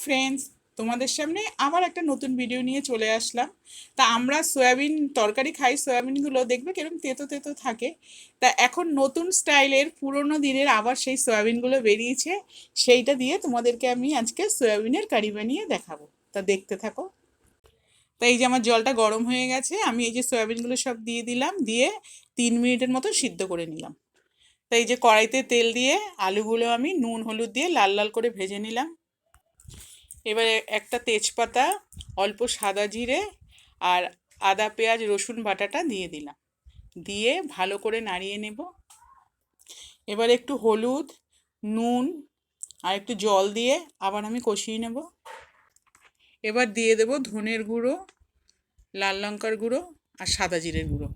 Friends, তোমাদের সামনে আবার একটা নতুন ভিডিও নিয়ে চলে আসলাম। তা আমরা সয়াবিন তরকারি খাই, সয়াবিনগুলো দেখবে কিরকম তেতো তেতো থাকে। তা এখন নতুন স্টাইলের পুরোনো দিনের আবার সেই সয়াবিনগুলো বেরিয়েছে, সেইটা দিয়ে তোমাদেরকে আমি আজকে সয়াবিনের কারি বানিয়ে দেখাবো। তা দেখতে থাকো। তা এই যে আমার জলটা গরম হয়ে গেছে, আমি এই যে সয়াবিনগুলো সব দিয়ে দিলাম, দিয়ে 3 মিনিটের মতো সিদ্ধ করে নিলাম। তা এই যে কড়াইতে তেল দিয়ে আলুগুলো আমি নুন হলুদ দিয়ে লাল লাল করে ভেজে নিলাম। এবারে একটা তেজপাতা, অল্প সাদা জিরে আর আদা পেঁয়াজ রসুন বাটাটা দিয়ে দিলাম, দিয়ে ভালো করে নাড়িয়ে নেব। এবার একটু হলুদ, নুন আর একটু জল দিয়ে আবার আমি কষিয়ে নেব। এবার দিয়ে দেব ধনের গুঁড়ো, লাল লঙ্কার গুঁড়ো আর সাদা জিরের গুঁড়ো।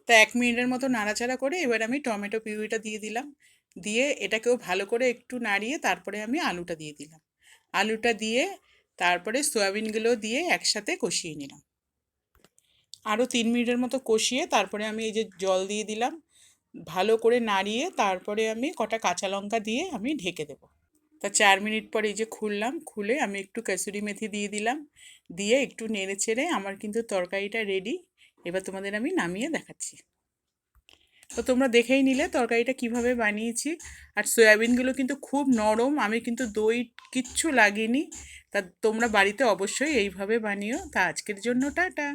তা 1 মিনিটের মতো নাড়াচাড়া করে এবার আমি টমেটো পিউরিটা দিয়ে দিলাম, দিয়ে এটাকেও ভালো করে একটু নাড়িয়ে তারপরে আমি আলুটা দিয়ে দিলাম। আলুটা দিয়ে তারপরে সয়াবিনগুলো দিয়ে একসাথে কষিয়ে নিলাম। আরও 3 মিনিটের মতো কষিয়ে তারপরে আমি এই যে জল দিয়ে দিলাম, ভালো করে নাড়িয়ে তারপরে আমি কটা কাঁচা লঙ্কা দিয়ে আমি ঢেকে দেবো। তা 4 মিনিট পর এই যে খুললাম, খুলে আমি একটু কসুরি মেথি দিয়ে দিলাম, দিয়ে একটু নেড়ে চেড়ে আমার কিন্তু তরকারিটা রেডি। এবার তোমাদের আমি নামিয়ে দেখাচ্ছি। তো তোমরা দেখেই নিলে তরকারিটা কিভাবে বানিয়েছি। আর সয়াবিনগুলো কিন্তু খুব নরম, আমি কিন্তু দই কিচ্ছু লাগিনি। তা তোমরা বাড়িতে অবশ্যই এইভাবে বানিও। তা আজকের জন্য টাটা।